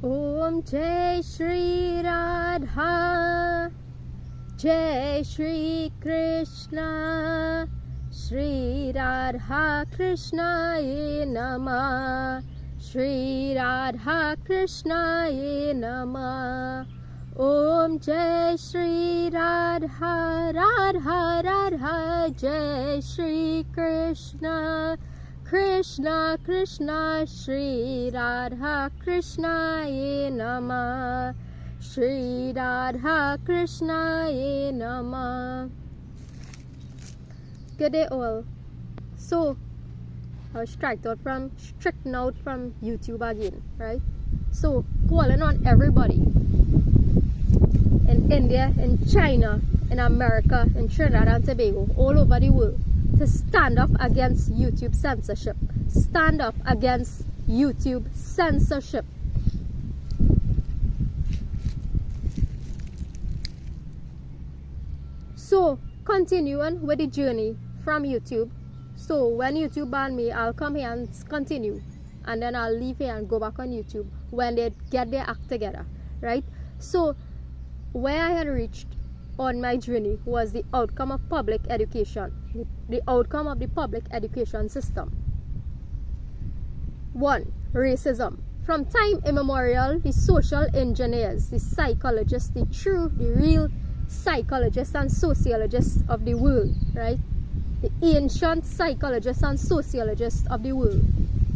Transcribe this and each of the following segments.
Om Jai Shri Radha, Jai Shri Krishna, Shri Radha Krishna Namah, Shri Radha Krishna Namah. Om Jai Shri Radha, Radha Radha, Jai Shri Krishna, Krishna Krishna, Shri Radha Krishna Namah, Shri Radha Krishna Namah. Good day all. So I was stricken out from YouTube again, right? So calling on everybody in India, in China, in America, in Trinidad and Tobago, all over the world, to stand up against YouTube censorship. Stand up against YouTube censorship. So, continuing with the journey from YouTube. So, when YouTube ban me, I'll come here and continue. And then I'll leave here and go back on YouTube when they get their act together, right? So, where I had reached on my journey was the outcome of public education, the outcome of the public education system. 1. Racism. From time immemorial, the social engineers, the psychologists, the real psychologists and sociologists of the world, right? The ancient psychologists and sociologists of the world,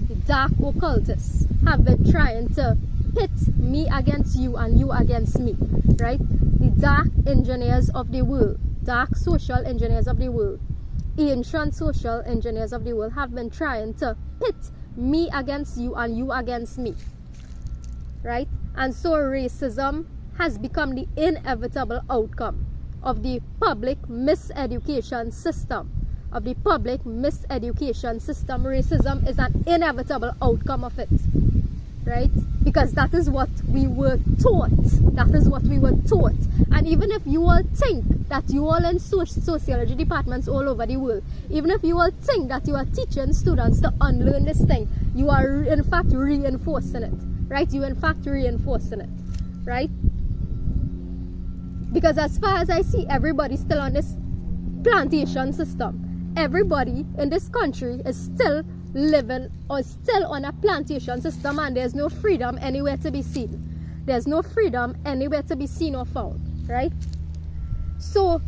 the dark occultists, have been trying to pit me against you and you against me, right? The dark engineers of the world, dark social engineers of the world, ancient social engineers of the world have been trying to pit me against you and you against me, right? And so racism has become the inevitable outcome of the public miseducation system. Racism is an inevitable outcome of it, right? Because that is what we were taught. And even if you all think that you all in sociology departments all over the world, even if you all think that you are teaching students to unlearn this thing, you are in fact reinforcing it, right? Right? Because as far as I see, everybody's still on this plantation system. Everybody in this country is still living or still on a plantation system, and there's no freedom anywhere to be seen. There's no freedom anywhere to be seen or found, right? So,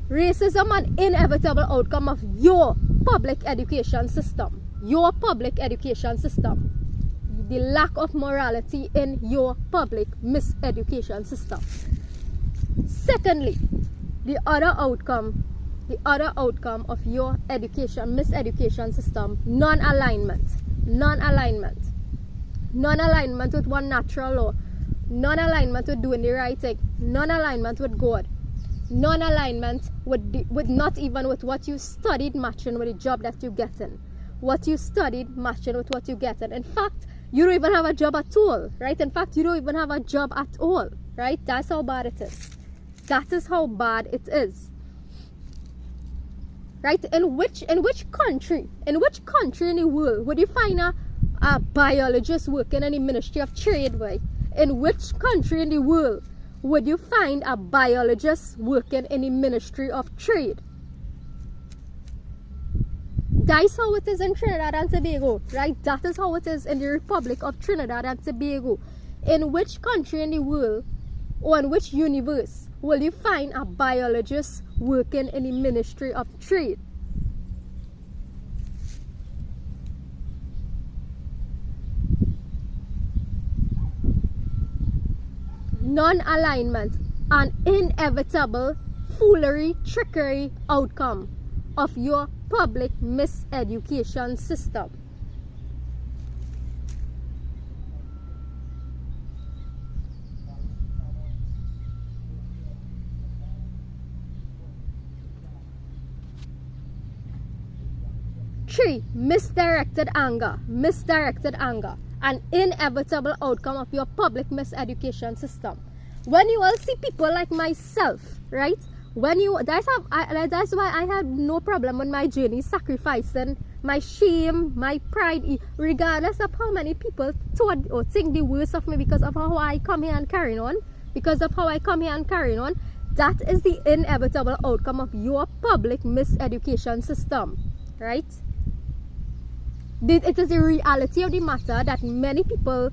racism an inevitable outcome of your public education system. The lack of morality in your public miseducation system. Secondly, the other outcome of your miseducation system, non-alignment with one natural law, non-alignment with doing the right thing, non-alignment with God, non-alignment with not even with what you studied matching with the job that you get in. What you studied matching with what you get in. In fact, you don't even have a job at all, right? Right? That's how bad it is. That is how bad it is. Right? In which country in the world would you find a biologist working in the Ministry of Trade, right? In which country in the world would you find a biologist working in the Ministry of Trade? That's how it is in Trinidad and Tobago, right? That is how it is in the Republic of Trinidad and Tobago. In which country in the world, or in which universe, will you find a biologist working in the Ministry of Trade? Non-alignment, an inevitable foolery, trickery outcome of your public miseducation system. Three, misdirected anger, an inevitable outcome of your public miseducation system. When you all see people like myself, right? When you, that's why I had no problem on my journey sacrificing my shame, my pride, regardless of how many people thought or think the worst of me because of how I come here and carrying on. Because of how I come here and carrying on, that is the inevitable outcome of your public miseducation system, right? It is the reality of the matter that many people,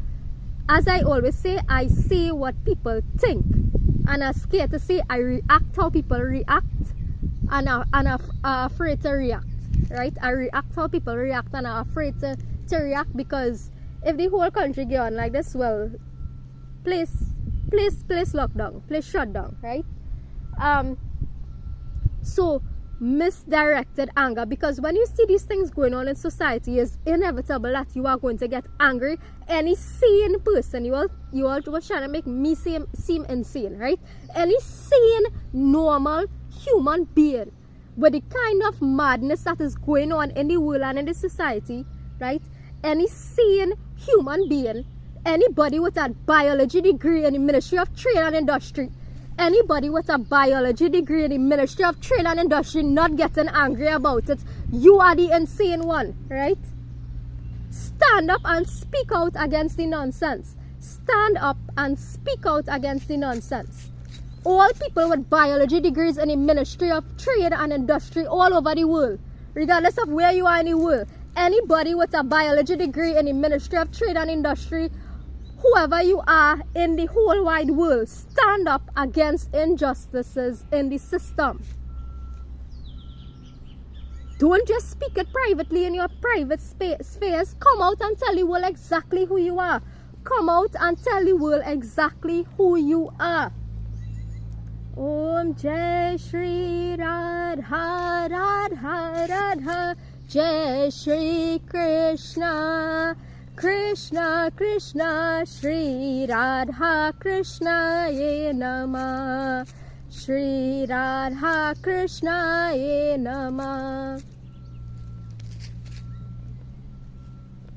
as I always say, I say what people think, and I'm scared to say I react how people react, and I'm afraid to react, right? I react how people react, and I'm afraid to react, because if the whole country go on like this, well, place lockdown, place shut down, right? So misdirected anger, because when you see these things going on in society, it's inevitable that you are going to get angry. Any sane person, you all was trying to make me seem insane, right? Any sane, normal human being with the kind of madness that is going on in the world and in the society, right? Any sane human being, anybody with a biology degree in the Ministry of Trade and Industry, anybody with a biology degree in the Ministry of Trade and Industry not getting angry about it, you are the insane one, right? Stand up and speak out against the nonsense. Stand up and speak out against the nonsense. All people with biology degrees in the Ministry of Trade and Industry all over the world, regardless of where you are in the world, anybody with a biology degree in the Ministry of Trade and Industry, whoever you are in the whole wide world, stand up against injustices in the system. Don't just speak it privately in your private spheres. Come out and tell the world exactly who you are. Come out and tell the world exactly who you are. Om Jai Shri Radha Radha Radha Jai Shri Krishna Krishna Krishna Shri Radha Krishna Ye Namah Shri Radha Krishna Ye Namah.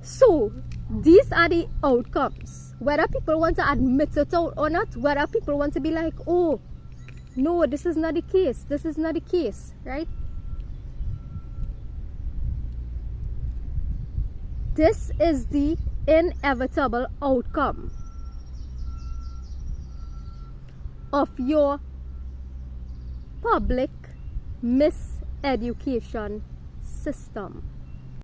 So these are the outcomes, whether people want to admit it or not, whether people want to be like, oh no, this is not the case, this is not the case, right? This is the inevitable outcome of your public miseducation system.